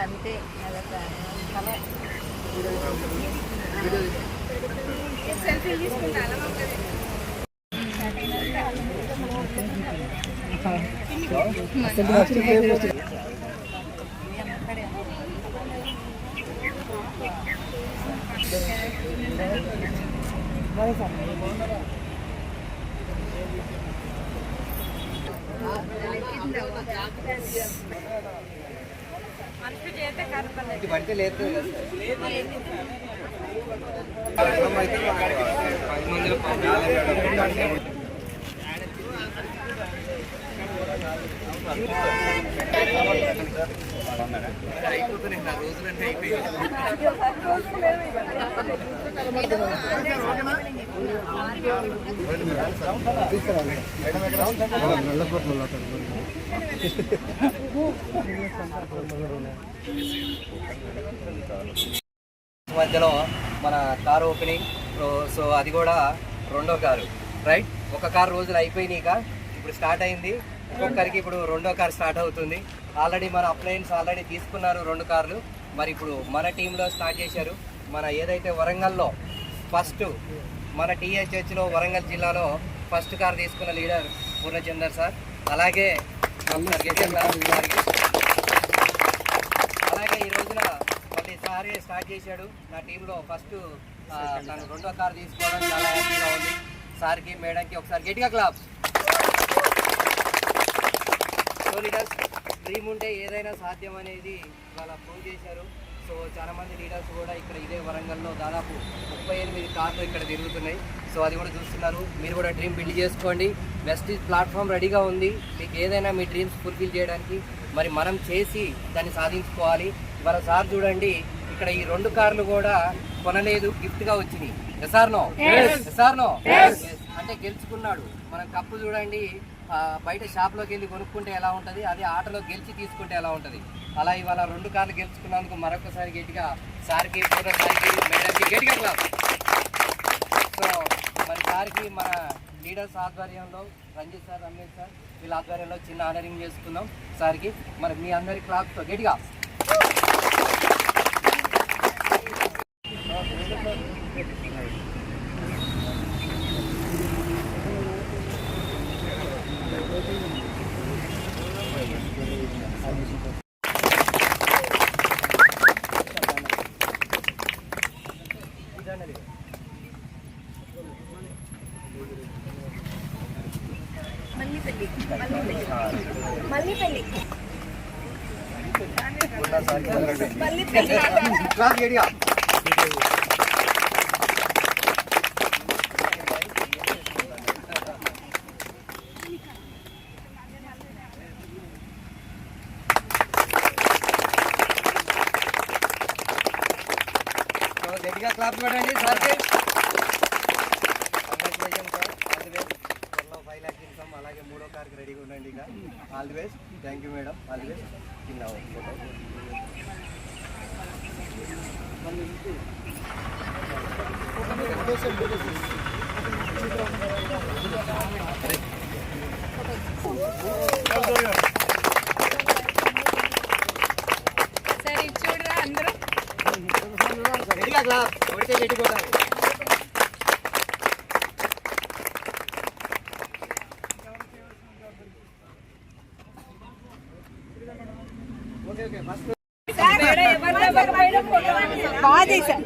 అంతే సెల్ఫీ తీసుకుంటాను. బండి లేదు అయిపోతున్నాయి నా రోజులంటే అయిపోయాయి. మధ్యలో మన కారు ఓపెనింగ్. సో అది కూడా రెండో కారు, రైట్? ఒక కారు రోజులు అయిపోయినాయిక, ఇప్పుడు స్టార్ట్ అయింది. ఒక్కొక్కరికి ఇప్పుడు రెండో కారు స్టార్ట్ అవుతుంది. ఆల్రెడీ మన అప్లయన్స్ ఆల్రెడీ తీసుకున్నారు 2 కార్లు. మరి ఇప్పుడు మన టీంలో స్టార్ట్ చేశారు. మన ఏదైతే వరంగల్లో ఫస్ట్ మన టీహెచ్హెచ్లో వరంగల్ జిల్లాలో ఫస్ట్ కార్ తీసుకున్న లీడర్ పూర్ణచందర్ సార్. అలాగే అలాగే ఈ రోజున మళ్ళీ సారే స్టార్ట్ చేశాడు నా టీంలో. ఫస్ట్ తను రెండో కార్ తీసుకోవడం చాలా హ్యాపీగా ఉంది. సార్కి మేడంకి ఒకసారి గట్టిగా క్లాప్స్. సో లీడర్స్, డ్రీమ్ ఉంటే ఏదైనా సాధ్యం అనేది ఇవాళ ప్రూవ్ చేశారు. సో చాలామంది లీడర్స్ కూడా ఇక్కడ ఇదే వరంగల్లో దాదాపు 38 కార్లు ఇక్కడ తిరుగుతున్నాయి. సో అది కూడా చూస్తున్నారు. మీరు కూడా డ్రీమ్ బిల్డ్ చేసుకోండి. వెస్టీజ్ ప్లాట్ఫామ్ రెడీగా ఉంది. మీకు ఏదైనా మీ డ్రీమ్స్ ఫుల్ఫిల్ చేయడానికి మరి మనం చేసి దాన్ని సాధించుకోవాలి. ఇవాళ సార్ చూడండి, ఇక్కడ ఈ 2 కార్లు కూడా కొనలేదు, గిఫ్ట్గా వచ్చినాయి. ఎస్ఆర్నో అంటే గెలుచుకున్నాడు. మనం కప్పు చూడండి, బయట షాప్లోకి వెళ్ళి కొనుక్కుంటే ఎలా ఉంటుంది, అదే ఆటలో గెలిచి తీసుకుంటే ఎలా ఉంటుంది. అలా ఇవాళ 2 కార్లు గెలుచుకున్నందుకు మరొకసారి గట్టిగా సార్కి, సార్కి, మేడంకి గట్టిగా క్లాస్. సో మరి సార్కి మన లీడర్స్ ఆధ్వర్యంలో రంజిత్ సార్, రమేష్ సార్ వీళ్ళ ఆధ్వర్యంలో చిన్న ఆనరింగ్ చేసుకుందాం సార్కి. మరి మీ అందరి క్లాస్తో గట్టిగా. గట్టిగా క్లాప్స్ పెట్టండి సార్కి. Congratulation sir, all the best. 5 lakhs income, అలాగే 3వ కార్కి రెడీగా ఉండండి. ఇక all the best. Thank you madam, all the best. కింద సరే చూడరా అందరూ గట్టిగా క్లాప్ కొడితే గట్టిపోతారు. ఓకే ఫస్ట్ బాగా చేశారు.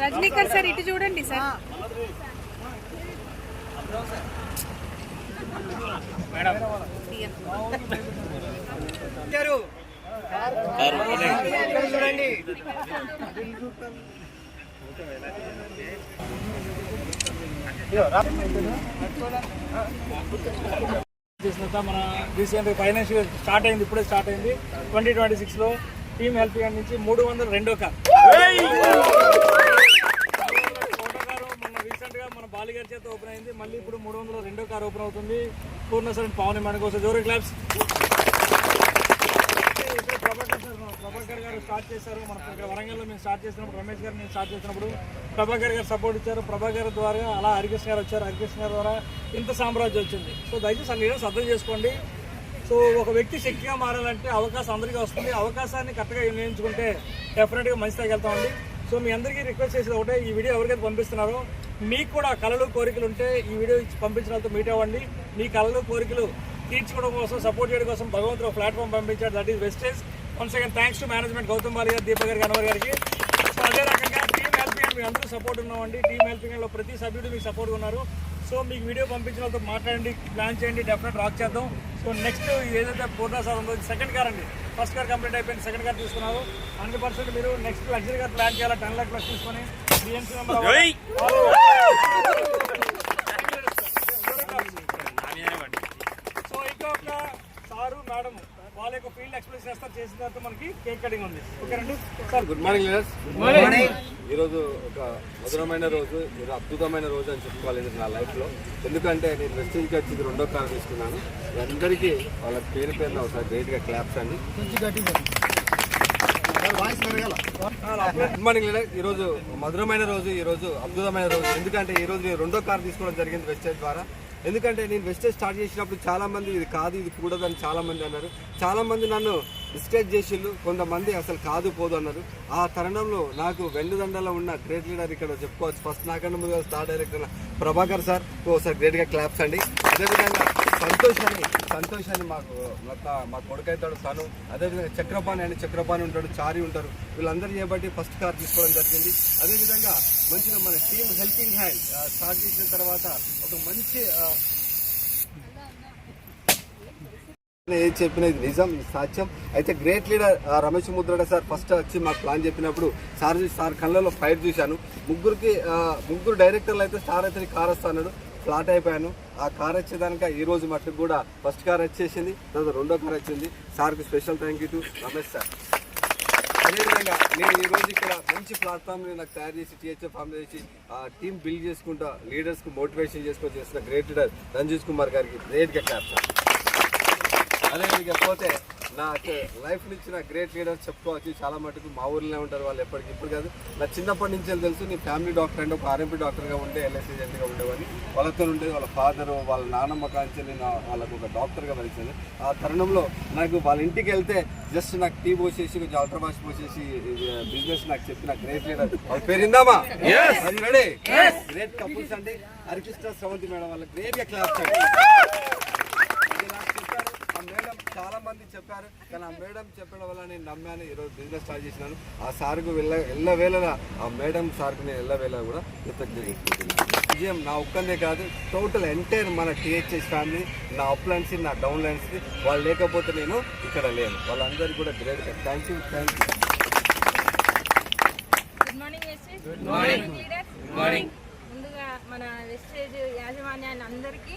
రజనీకాంత్ సార్ ఇటు చూడండి సార్. చూడండి మన రీసెంట్ ఫైనాన్షియల్ స్టార్ట్ అయింది, ఇప్పుడే స్టార్ట్ అయింది 2026లో. టీమ్ హెల్ప్ నుంచి 302 కార్. మొన్న రీసెంట్ గా మన బాలి గారి చేత ఓపెన్ అయింది. మళ్ళీ ఇప్పుడు 302 కార్ ఓపెన్ అవుతుంది. పూర్ణసర్ పవన్ మన కోసం జోరు క్లాప్స్. ప్రభాకర్ గారు స్టార్ట్ చేశారు. మన ఇక్కడ వరంగల్లో మేము స్టార్ట్ చేసినప్పుడు, రమేష్ గారు నేను స్టార్ట్ చేసినప్పుడు ప్రభాకర్ గారు సపోర్ట్ ఇచ్చారు. ప్రభాకర్ ద్వారా అలా హరికృష్ణ గారు వచ్చారు. హరికృష్ణ గారి ద్వారా ఇంత సామ్రాజ్యం వచ్చింది. సో దయచేసి ఆ లీడర్స్ అర్థం చేసుకోండి. సో ఒక వ్యక్తి శక్తిగా మారాలంటే అవకాశం అందరికీ వస్తుంది. అవకాశాన్ని కరెక్ట్గా వినియోగించుకుంటే డెఫినెట్గా మంచి స్థాయికి వెళ్తామండి. సో మీ అందరికీ రిక్వెస్ట్ చేసేది ఒకటే, ఈ వీడియో ఎవరికైతే పంపిస్తున్నారో మీకు కూడా కళలు కోరికలు ఉంటే ఈ వీడియో పంపించిన వాళ్ళతో మీట్ అవ్వండి. మీ కళలు కోరికలు తీర్చుకోవడం కోసం, సపోర్ట్ చేయడం కోసం భగవంతుడు ఒక ప్లాట్ఫామ్ పంపించాడు. That is Vestige. Once again thanks to management, Gautam Bali గారు, దీపక్ గారికి, అన్వర్ గారికి. సో అదే రకంగా టీమ్ హెల్పింగ్ మీ అందరూ సపోర్ట్ ఉన్నామండి. టీమ్ హెల్పింగ్లో ప్రతి సభ్యుడు మీకు సపోర్ట్ ఉన్నారు. సో మీకు వీడియో పంపించిన వాళ్ళతో మాట్లాడండి, ప్లాన్ చేయండి, డెఫినెట్ రాక్ చేద్దాం. సో నెక్స్ట్ ఏదైతే పూర్ణసార్ ఉందో సెకండ్ కార్ అండి. ఫస్ట్ కార్ కంప్లీట్ అయిపోయింది, సెకండ్ కార్ తీసుకున్నారు. 100% మీరు నెక్స్ట్ లగ్జరీ కార్ ప్లాన్ చేయాలి. 10 లాక్ ప్లస్ తీసుకొని బిఎన్సీ నెంబర్. సో ఇంకొక సారు మేడం వాళ్ళ యొక్క ఫీల్డ్ ఎక్స్ప్రెస్ చేస్తారు. చేసిన తర్వాత మనకి కేక్ కటింగ్ ఉంది. ఓకేనండి sir. Good morning leaders. Good morning. ఈరోజు ఒక మధురమైన రోజు, ఈరోజు అద్భుతమైన రోజు అని చెప్పుకోవాలి నా లైఫ్లో. ఎందుకంటే నేను వెస్టేజ్కి వచ్చి 2వ కార్ తీసుకున్నాను. అందరికీ వాళ్ళ పేరు పేరున ఒకసారి గ్రేట్గా క్లాప్స్ అండి. Good morning leader. ఈరోజు మధురమైన రోజు, ఈరోజు అద్భుతమైన రోజు. ఎందుకంటే ఈరోజు నేను 2వ కార్ తీసుకోవడం జరిగింది వెస్టేజ్ ద్వారా. ఎందుకంటే నేను వెస్టేజ్ స్టార్ట్ చేసినప్పుడు చాలా మంది ఇది కాదు, ఇది కూడదు అని చాలా మంది అన్నారు. చాలా మంది నన్ను డిస్కరేజ్ చేసిళ్ళు, కొంతమంది అసలు కాదు పోదు అన్నారు. ఆ తరుణంలో నాకు వెండుదండలో ఉన్న గ్రేట్ లీడర్ ఇక్కడ చెప్పుకోవచ్చు. ఫస్ట్ నాకన్నా ముందుగా స్టార్ డైరెక్టర్ ప్రభాకర్ సార్ ఒకసారి గ్రేట్గా క్లాప్స్ అండి. అదేవిధంగా సంతోషాన్ని మా కొడుకైతాడు తను. అదేవిధంగా చక్రపాణి ఉంటాడు, చారి ఉంటారు. వీళ్ళందరూ చేయబట్టి ఫస్ట్ కార్ తీసుకోవడం జరిగింది. అదేవిధంగా మంచిగా మన టీమ్ హెల్పింగ్ హ్యాండ్ స్టార్ట్ చేసిన తర్వాత ఒక మంచి ఏది చెప్పినది నిజం, సాధ్యం. అయితే great leader Ramesh Mudrada sir first వచ్చి మాకు ప్లాన్ చెప్పినప్పుడు సార్ కళ్ళలో ఫైర్ చూశాను. ముగ్గురు డైరెక్టర్లు అయితే స్టార్ అయితే కార్ వస్తా అన్నాడు. ఫ్లాట్ అయిపోయాను. ఆ కార్ వచ్చేదానిక ఈ రోజు మట్టుకు కూడా ఫస్ట్ కార్ వచ్చేసింది, తర్వాత 2వ కార్ వచ్చింది. సార్కి special thank you to Ramesh sir. అదేవిధంగా నేను ఈ రోజు ఇక్కడ మంచి ప్లాట్ఫామ్ నాకు తయారు చేసి టీహెచ్ఎఫ్ ఫామ్ చేసి టీమ్ బిల్డ్ చేసుకుంటా లీడర్స్కి మోటివేషన్ చేసుకొని చేసిన గ్రేట్ లీడర్ రంజిత్ కుమార్ గారికి గ్రేట్గా క్లాప్ సార్. అదేవిధంగా పోతే నాకు లైఫ్ ఇచ్చిన గ్రేట్ లీడర్స్ చెప్పుకోవచ్చు. చాలా మటుకు మా ఊర్లోనే ఉంటారు వాళ్ళు, ఎప్పటికి ఇప్పుడు కాదు. నా చిన్నప్పటి నుంచి తెలుసు. నీ ఫ్యామిలీ డాక్టర్ అంటే ఒక ఆర్ఎంపీ డాక్టర్గా ఉండే, ఎల్ఐసి ఏజెంట్గా ఉండేవాడిని. వాళ్ళతో ఉండేది వాళ్ళ ఫాదరు, వాళ్ళ నాన్నమ్మ కాంచి నేను వాళ్ళకు ఒక డాక్టర్గా పరిచాను. ఆ తరుణంలో నాకు వాళ్ళ ఇంటికి వెళ్తే జస్ట్ నాకు టీ పోసేసి కొంచెం అల్ట్రావాష్ పోసేసి బిజినెస్ నాకు చెప్పిన గ్రేట్ లీడర్ వాళ్ళ పేరు ఇందామా రెడీ గ్రేట్ కపుల్స్ అండి. హరికృష్ణ శ్రవంతి మేడం వాళ్ళ గ్రేట్గా క్లాస్ అండి. మేడం చాలా మంది చెప్పారు, కానీ ఆ మేడం చెప్పడం వల్ల నేను నమ్మాను. ఈరోజు బిజినెస్ స్టార్ట్ చేసినాను. ఆ సార్కు ఎల్లవేళలా ఆ మేడం సార్కు నేను ఎల్లవేళ కూడా కృతజ్ఞత విజయం నా ఒక్కనే కాదు, టోటల్ ఎంటైర్ మన టీహెచ్ఎస్ ఫ్యామిలీ, నా అప్లైన్స్, నా డౌన్ లైన్స్, వాళ్ళు లేకపోతే నేను ఇక్కడ లేను. వాళ్ళందరికీ కూడా great thank you. Good morning Vestige. Good morning leader. Good morning. ముందుగా మన వెస్టేజ్ యాజమాన్యాన్ని అందరికీ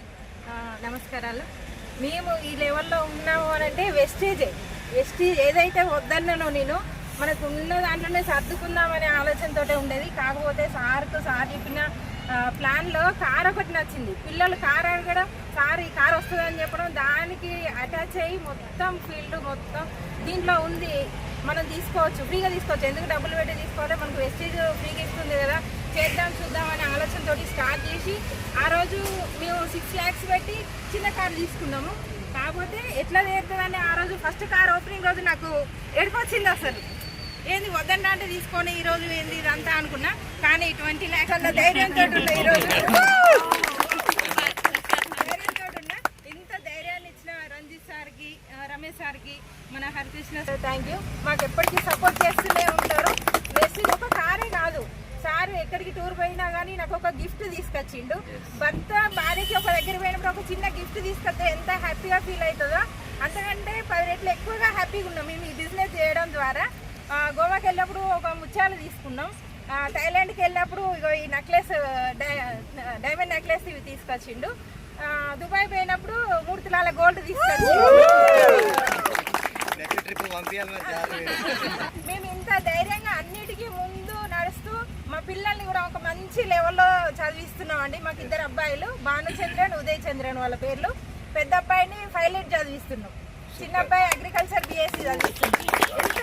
నమస్కారాలు. మేము ఈ లెవెల్లో ఉన్నాము అని అంటే వెస్టేజ్ ఏదైతే వద్దన్నానో నేను మనకు ఉన్న దాంట్లోనే సర్దుకుందామనే ఆలోచనతోటే ఉండేది. కాకపోతే సార్ చెప్పిన ప్లాన్లో కార్ ఒకటి నచ్చింది. పిల్లలు కార్ అడగడం, సార్ ఈ కార్ వస్తుందని చెప్పడం, దానికి అటాచ్ అయ్యి మొత్తం ఫీల్డ్ మొత్తం దీంట్లో ఉంది. మనం తీసుకోవచ్చు, ఫ్రీగా తీసుకోవచ్చు. ఎందుకు డబ్బులు పెట్టి తీసుకోవాలి, మనకు వెస్టేజ్ ఫ్రీగా ఇస్తుంది కదా, చేద్దాం చూద్దాం అనే ఆలోచనతో స్టార్ట్ చేసి ఆ రోజు మేము 6 lakhs పెట్టి చిన్న కారు తీసుకున్నాము. కాకపోతే ఎట్లా తీరుతుందని ఆ రోజు ఫస్ట్ కార్ ఓపెనింగ్ రోజు నాకు ఏడుపు వచ్చింది. అసలు ఏంది వద్దంటే అంటే తీసుకొని ఈరోజు ఏంది ఇదంతా అనుకున్నా. కానీ 20 lakhs అన్న ధైర్యంతో ఉన్నా. ఈరోజు ధైర్యంతో ఉన్నా. ఇంత ధైర్యాన్ని ఇచ్చిన రంజిత్ సార్కి, రమేష్ సార్కి, మన Harikrishna Krishna sir thank you. మాకు ఎప్పటికీ సపోర్ట్ చేస్తూనే ఉంటారు. వెస్టేజ్ ఒక కారే కాదు, సార్ ఎక్కడికి టూర్ పోయినా కానీ నాకు ఒక గిఫ్ట్ తీసుకొచ్చిండు. భర్త భార్యకి ఒక దగ్గర పోయినప్పుడు ఒక చిన్న గిఫ్ట్ తీసుకొస్తే ఎంత హ్యాపీగా ఫీల్ అవుతుందో అంతకంటే 10 రెట్లు ఎక్కువగా హ్యాపీగా ఉన్నాం మేము ఈ బిజినెస్ చేయడం ద్వారా. గోవాకి వెళ్ళినప్పుడు ఒక ముత్యాలు తీసుకున్నాం, థాయిలాండ్కి వెళ్ళినప్పుడు ఇగో ఈ నెక్లెస్ డైమండ్ నెక్లెస్ ఇవి తీసుకొచ్చిండు, దుబాయ్ పోయినప్పుడు 3 తులాల గోల్డ్ తీసుకొచ్చిండు. మేము ఇంత ధైర్యంగా అన్నిటికీ ముందు నడుస్తూ మా పిల్లల్ని కూడా ఒక మంచి లెవెల్లో చదివిస్తున్నాం అండి. మాకు 2 అబ్బాయిలు, భానుచంద్రన్, ఉదయ్ చంద్రన్ వాళ్ళ పేర్లు. పెద్ద అబ్బాయిని పైలట్ చదివిస్తున్నాం, చిన్న అబ్బాయి అగ్రికల్చర్ BSc చదివిస్తున్నాం. ఇంత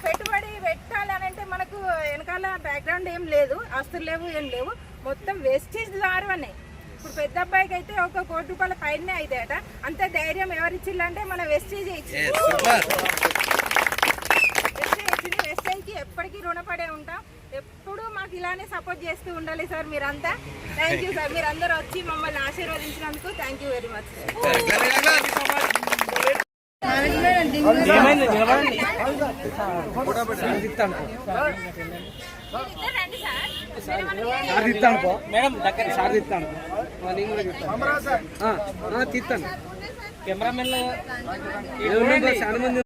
పెట్టుబడి పెట్టాలి అని అంటే మనకు వెనకాల బ్యాక్గ్రౌండ్ ఏం లేదు, ఆస్తులు లేవు, ఏం లేవు, మొత్తం వేస్టేజ్ ద్వారానే. ఇప్పుడు పెద్ద అబ్బాయికి అయితే ఒక ₹1 కోటి పైనే అయితాయట. అంత ధైర్యం ఎవరిచ్చిల్లంటే మన వెస్టేజ్ ఇచ్చింది. వెస్టేజ్కి ఎప్పటికీ రుణపడే ఉంటాం. ఎప్పుడు మాకు ఇలానే సపోర్ట్ చేస్తూ ఉండాలి సార్ మీరంతా. థ్యాంక్ యూ సార్, మీరు అందరూ వచ్చి మమ్మల్ని ఆశీర్వదించినందుకు thank you very much. Madam దగ్గర సార్ తీస్తాను, తీస్తాను కెమెరామెన్ చాలా మంది